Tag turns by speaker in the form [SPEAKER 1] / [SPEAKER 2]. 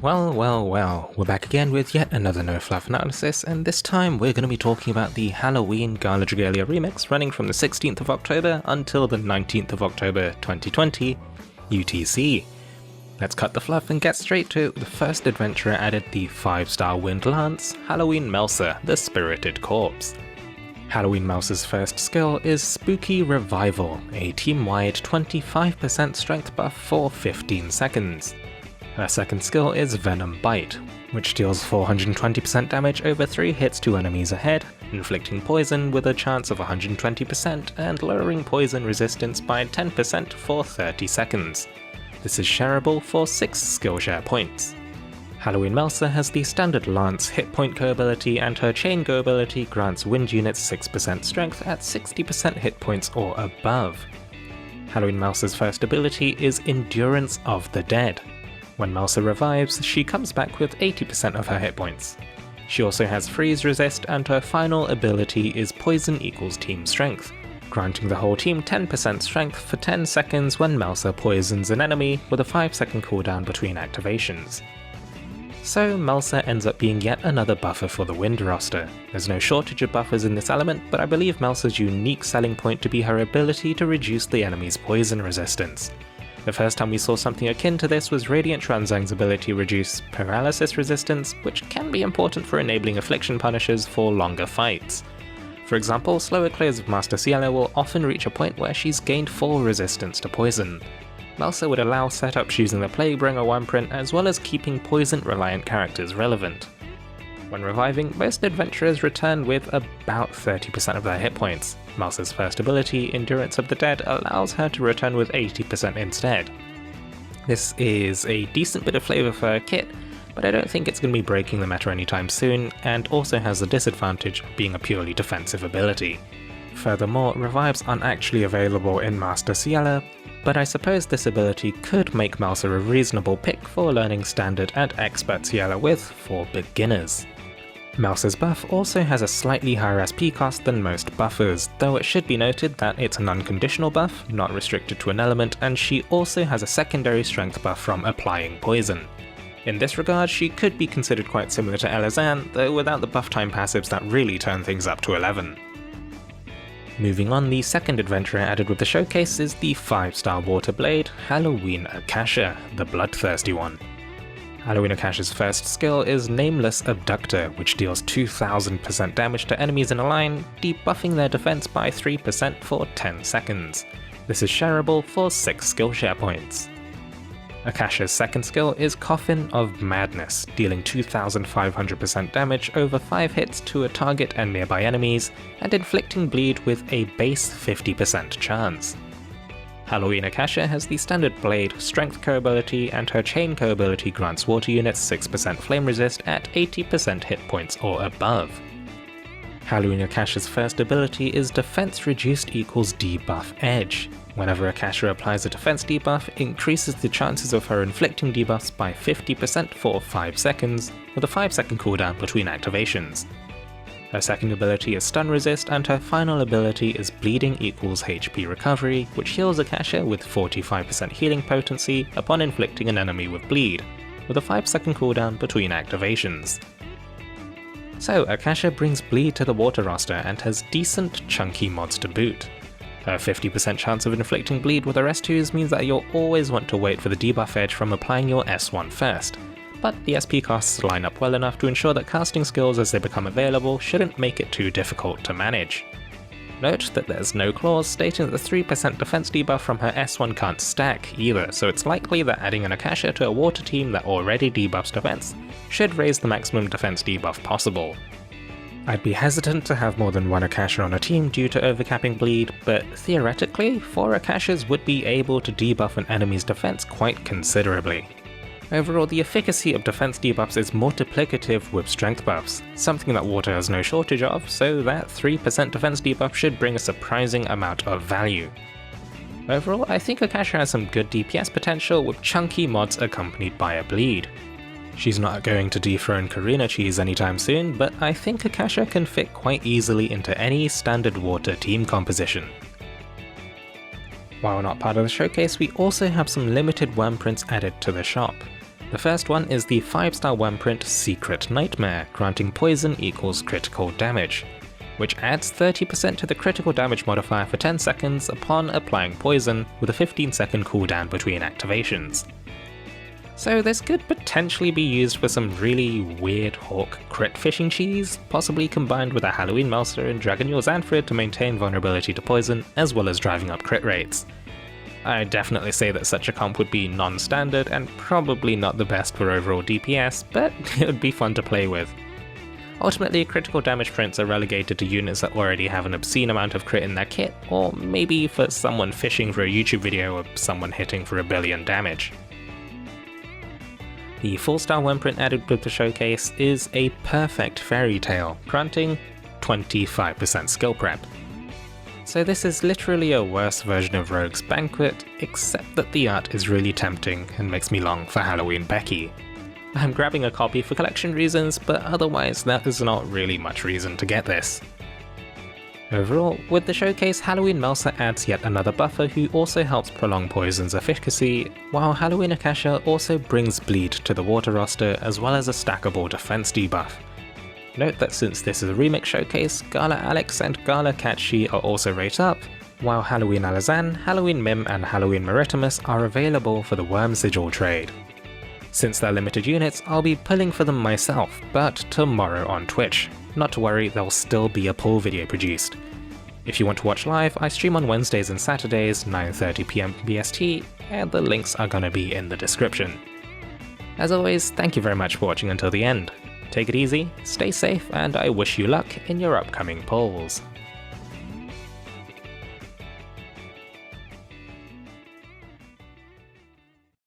[SPEAKER 1] Well, we're back again with yet another No Fluff analysis, and this time we're going to be talking about the Halloween Gala Dragalia remix running from the 16th of October until the 19th of October 2020 UTC. Let's cut the fluff and get straight to it. The first adventurer added the 5-star Wind Lance, Halloween Melsa, the Spirited Corpse. Halloween Melsa's first skill is Spooky Revival, a team-wide 25% strength buff for 15 seconds. Her second skill is Venom Bite, which deals 420% damage over 3 hits to enemies ahead, inflicting poison with a chance of 120% and lowering poison resistance by 10% for 30 seconds. This is shareable for 6 skill share points. Halloween Melsa has the standard Lance hit point go ability, and her Chain Go ability grants wind units 6% strength at 60% hit points or above. Halloween Melsa's first ability is Endurance of the Dead. When Melsa revives, she comes back with 80% of her hit points. She also has Freeze Resist, and her final ability is Poison equals Team Strength, granting the whole team 10% strength for 10 seconds when Melsa poisons an enemy, with a 5-second cooldown between activations. So Melsa ends up being yet another buffer for the Wind roster. There's no shortage of buffers in this element, but I believe Melsa's unique selling point to be her ability to reduce the enemy's poison resistance. The first time we saw something akin to this was Radiant Transang's ability to reduce paralysis resistance, which can be important for enabling affliction punishers for longer fights. For example, slower clears of Master Cielo will often reach a point where she's gained full resistance to poison. Melsa would allow setups using the Plaguebringer Wyrmprint, as well as keeping poison-reliant characters relevant. When reviving, most adventurers return with about 30% of their hit points. Melsa's first ability, Endurance of the Dead, allows her to return with 80% instead. This is a decent bit of flavour for her kit, but I don't think it's going to be breaking the meta anytime soon, and also has the disadvantage of being a purely defensive ability. Furthermore, revives aren't actually available in Master Cielo, but I suppose this ability could make Melsa a reasonable pick for learning Standard and Expert Cielo with for beginners. Melsa's buff also has a slightly higher SP cost than most buffers, though it should be noted that it's an unconditional buff, not restricted to an element, and she also has a secondary strength buff from applying poison. In this regard, she could be considered quite similar to Elizan, though without the buff time passives that really turn things up to 11. Moving on, the second adventurer added with the showcase is the 5-star Water Blade, Halloween Akasha, the bloodthirsty one. Halloween Akasha's first skill is Nameless Abductor, which deals 2000% damage to enemies in a line, debuffing their defense by 3% for 10 seconds. This is shareable for 6 skill share points. Akasha's second skill is Coffin of Madness, dealing 2500% damage over 5 hits to a target and nearby enemies, and inflicting bleed with a base 50% chance. Halloween Akasha has the standard Blade Strength Co ability, and her Chain Co ability grants water units 6% flame resist at 80% hit points or above. Halloween Akasha's first ability is Defense Reduced equals Debuff Edge. Whenever Akasha applies a defense debuff, it increases the chances of her inflicting debuffs by 50% for 5 seconds, with a 5-second cooldown between activations. Her second ability is Stun Resist, and her final ability is Bleeding equals HP Recovery, which heals Akasha with 45% healing potency upon inflicting an enemy with bleed, with a 5-second cooldown between activations. So Akasha brings bleed to the water roster and has decent chunky mods to boot. Her 50% chance of inflicting bleed with her S2s means that you'll always want to wait for the debuff edge from applying your S1 first, but the SP costs line up well enough to ensure that casting skills as they become available shouldn't make it too difficult to manage. Note that there's no clause stating that the 3% defense debuff from her S1 can't stack either, so it's likely that adding an Akasha to a water team that already debuffs defense should raise the maximum defense debuff possible. I'd be hesitant to have more than one Akasha on a team due to overcapping bleed, but theoretically, 4 Akashas would be able to debuff an enemy's defense quite considerably. Overall, the efficacy of defense debuffs is multiplicative with strength buffs, something that water has no shortage of, so that 3% defense debuff should bring a surprising amount of value. Overall, I think Akasha has some good DPS potential with chunky mods accompanied by a bleed. She's not going to dethrone Karina Cheese anytime soon, but I think Akasha can fit quite easily into any standard water team composition. While not part of the showcase, we also have some limited Wyrmprints added to the shop. The first one is the 5-star Wyrmprint Secret Nightmare, granting poison equals critical damage, which adds 30% to the critical damage modifier for 10 seconds upon applying poison, with a 15-second cooldown between activations. So this could potentially be used for some really weird Hawk crit fishing cheese, possibly combined with a Halloween Melsa and Dragonure Xanthrid to maintain vulnerability to poison, as well as driving up crit rates. I'd definitely say that such a comp would be non-standard and probably not the best for overall DPS, but it would be fun to play with. Ultimately, critical damage prints are relegated to units that already have an obscene amount of crit in their kit, or maybe for someone fishing for a YouTube video of someone hitting for 1 billion damage. The 4-star Wyrmprint added with the showcase is a perfect fairy tale, granting 25% skill prep. So this is literally a worse version of Rogue's Banquet, except that the art is really tempting and makes me long for Halloween Becky. I'm grabbing a copy for collection reasons, but otherwise there is not really much reason to get this. Overall, with the showcase, Halloween Melsa adds yet another buffer who also helps prolong poison's efficacy, while Halloween Akasha also brings bleed to the water roster as well as a stackable defense debuff. Note that since this is a remix showcase, Gala Alex and Gala Catchy are also rate up, while Halloween Alazan, Halloween Mim and Halloween Maritimus are available for the Worm Sigil trade. Since they're limited units, I'll be pulling for them myself, but tomorrow on Twitch. Not to worry, there'll still be a pull video produced. If you want to watch live, I stream on Wednesdays and Saturdays, 9:30 PM BST, and the links are gonna be in the description. As always, thank you very much for watching until the end. Take it easy, stay safe, and I wish you luck in your upcoming pulls.